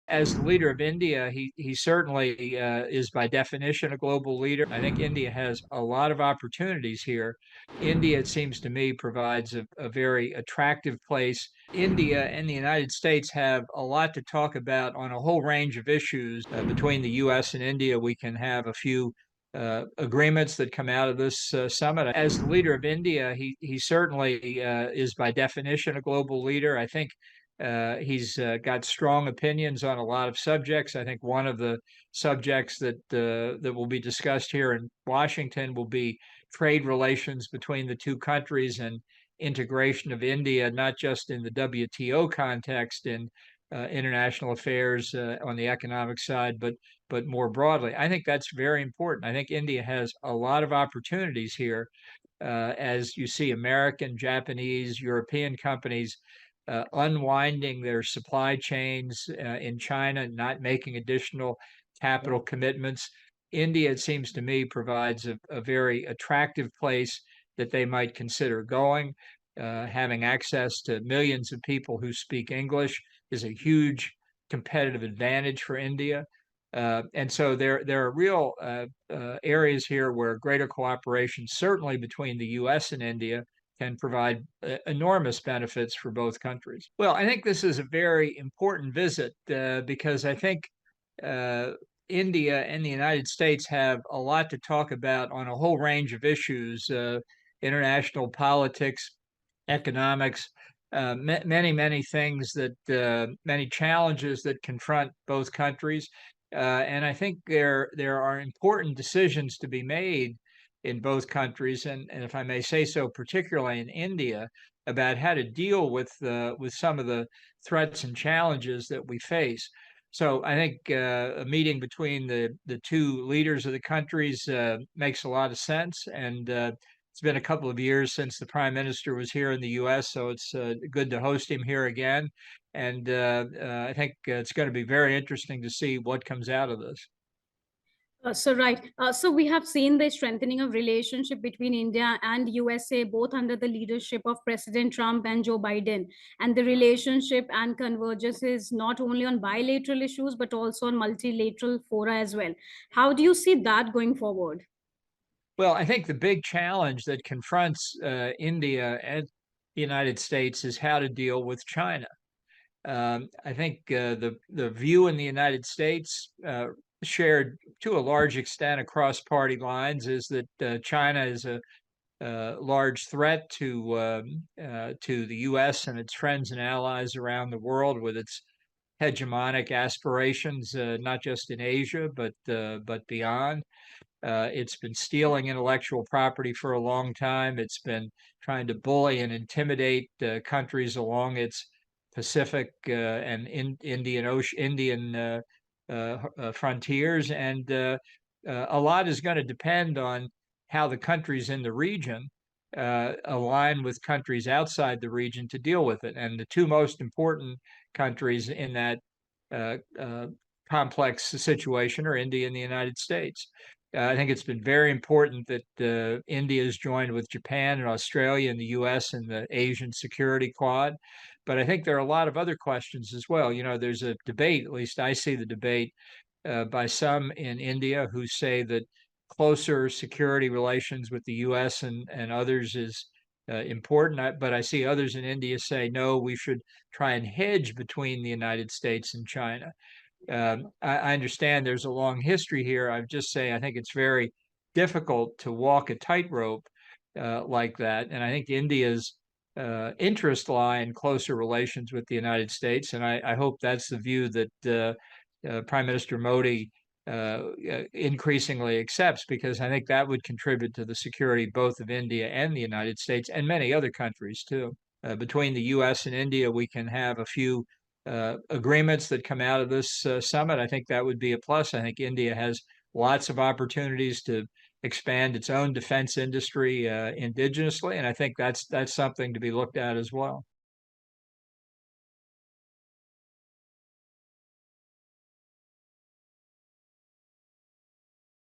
as the leader of India, he certainly is by definition a global leader. I think India has a lot of opportunities here. India, it seems to me, provides a very attractive place. India and the United States have a lot to talk about on a whole range of issues. Between the U.S. and India, we can have a few agreements that come out of this summit. As the leader of India, he certainly is by definition a global leader. I think he's got strong opinions on a lot of subjects. I think one of the subjects that will be discussed here in Washington will be trade relations between the two countries and integration of India, not just in the WTO context in international affairs on the economic side, but more broadly. I think that's very important. I think India has a lot of opportunities here as you see American, Japanese, European companies unwinding their supply chains in China, not making additional capital commitments. India, it seems to me, provides a very attractive place that they might consider going. Having access to millions of people who speak English is a huge competitive advantage for India. And so there are real areas here where greater cooperation, certainly between the U.S. and India, can provide enormous benefits for both countries. Well, I think this is a very important visit because I think India and the United States have a lot to talk about on a whole range of issues, international politics, economics, many things many challenges that confront both countries. And I think there are important decisions to be made in both countries, and if I may say so, particularly in India, about how to deal with some of the threats and challenges that we face. So I think a meeting between the two leaders of the countries makes a lot of sense, and it's been a couple of years since the Prime Minister was here in the U.S., so it's good to host him here again. And I think it's going to be very interesting to see what comes out of this. So we have seen the strengthening of relationship between India and USA, both under the leadership of President Trump and Joe Biden. And the relationship and convergence is not only on bilateral issues, but also on multilateral fora as well. How do you see that going forward? Well, I think the big challenge that confronts India and the United States is how to deal with China. I think the view in the United States, shared to a large extent across party lines, is that China is a large threat to the U.S. and its friends and allies around the world, with its hegemonic aspirations, not just in Asia but beyond. It's been stealing intellectual property for a long time. It's been trying to bully and intimidate countries along its Pacific and Indian frontiers, and a lot is going to depend on how the countries in the region align with countries outside the region to deal with it. And the two most important countries in that complex situation are India and the United States. I think it's been very important that India has joined with Japan and Australia and the U.S. in the Asian Security Quad. But I think there are a lot of other questions as well. You know, there's a debate, at least I see the debate, by some in India who say that closer security relations with the U.S. and others is important. But I see others in India say, no, we should try and hedge between the United States and China. I understand there's a long history here. I would just say I think it's very difficult to walk a tightrope like that. And I think India's interests lie in closer relations with the United States. And I hope that's the view that Prime Minister Modi increasingly accepts, because I think that would contribute to the security both of India and the United States and many other countries too. Between the U.S. and India, we can have a few agreements that come out of this summit. I think that would be a plus. I think India has lots of opportunities to expand its own defense industry indigenously, and I think that's something to be looked at as well.